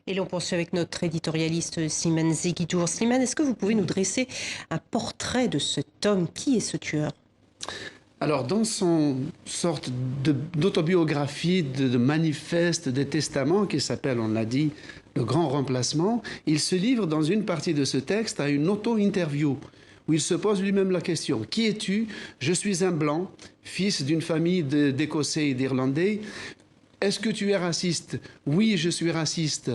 Et l'on poursuit avec notre éditorialiste Slimane Zeguidour. Slimane, est-ce que vous pouvez nous dresser un portrait de cet homme? Qui est ce tueur? Alors, dans son sorte d'autobiographie, de manifeste, de testament, qui s'appelle, on l'a dit, Le Grand Remplacement, il se livre dans une partie de ce texte à une auto-interview, où il se pose lui-même la question. Qui es-tu? Je suis un blanc, fils d'une famille d'Écossais et d'Irlandais. Est-ce que tu es raciste? Oui, je suis raciste.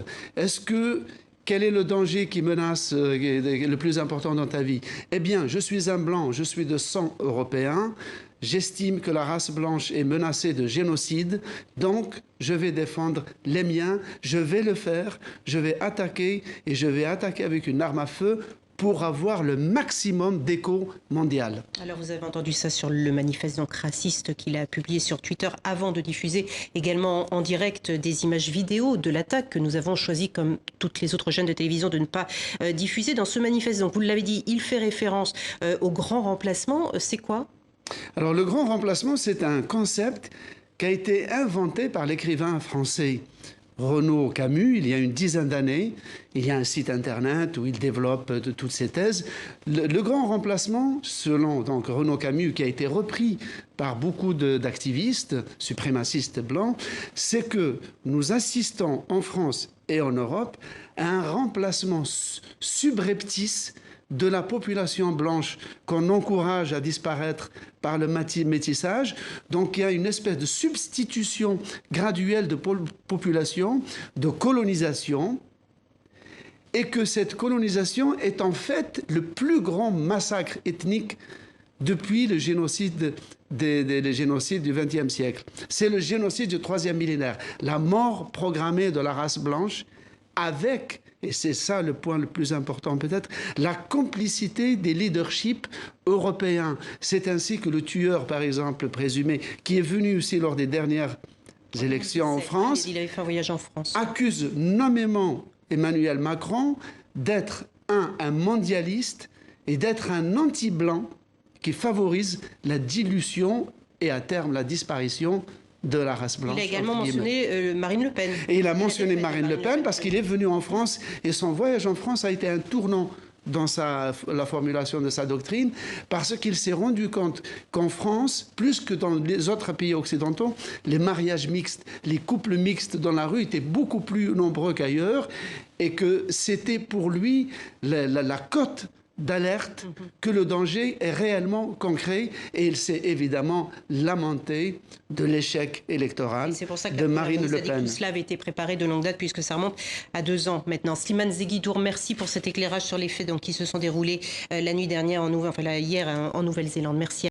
Quel est le danger qui menace le plus important dans ta vie? Eh bien, je suis un blanc, je suis de sang européen. J'estime que la race blanche est menacée de génocide, donc je vais défendre les miens, je vais le faire, je vais attaquer et je vais attaquer avec une arme à feu pour avoir le maximum d'écho mondial. Alors vous avez entendu ça sur le manifeste donc raciste qu'il a publié sur Twitter avant de diffuser également en direct des images vidéo de l'attaque que nous avons choisi, comme toutes les autres chaînes de télévision, de ne pas diffuser. Dans ce manifeste, donc vous l'avez dit, il fait référence au grand remplacement. C'est quoi? Alors le grand remplacement, c'est un concept qui a été inventé par l'écrivain français Renaud Camus, il y a une dizaine d'années. Il y a un site internet où il développe toutes ses thèses. Le grand remplacement, selon donc Renaud Camus, qui a été repris par beaucoup d'activistes suprémacistes blancs, c'est que nous assistons en France et en Europe à un remplacement subreptice de la population blanche qu'on encourage à disparaître par le métissage. Donc il y a une espèce de substitution graduelle de population, de colonisation, et que cette colonisation est en fait le plus grand massacre ethnique depuis le génocide du XXe siècle. C'est le génocide du troisième millénaire, la mort programmée de la race blanche avec, et c'est ça le point le plus important peut-être, la complicité des leaderships européens. C'est ainsi que le tueur, par exemple, présumé, qui est venu aussi lors des dernières élections en France, il avait fait un voyage en France, accuse nommément Emmanuel Macron d'être un mondialiste et d'être un anti-blanc qui favorise la dilution et à terme la disparition de la race blanche. Il a également mentionné Marine Le Pen. Et il a mentionné Marine Le Pen parce qu'il est venu en France et son voyage en France a été un tournant dans la formulation de sa doctrine, parce qu'il s'est rendu compte qu'en France, plus que dans les autres pays occidentaux, les mariages mixtes, les couples mixtes dans la rue étaient beaucoup plus nombreux qu'ailleurs, et que c'était pour lui la cote d'alerte que le danger est réellement concret, et il s'est évidemment lamenté de l'échec électoral de Marine Le Pen. Tout cela avait été préparé de longue date puisque ça remonte à 2 ans maintenant. Slimane Zeguidour, merci pour cet éclairage sur les faits qui se sont déroulés la nuit dernière hier en Nouvelle-Zélande. Merci.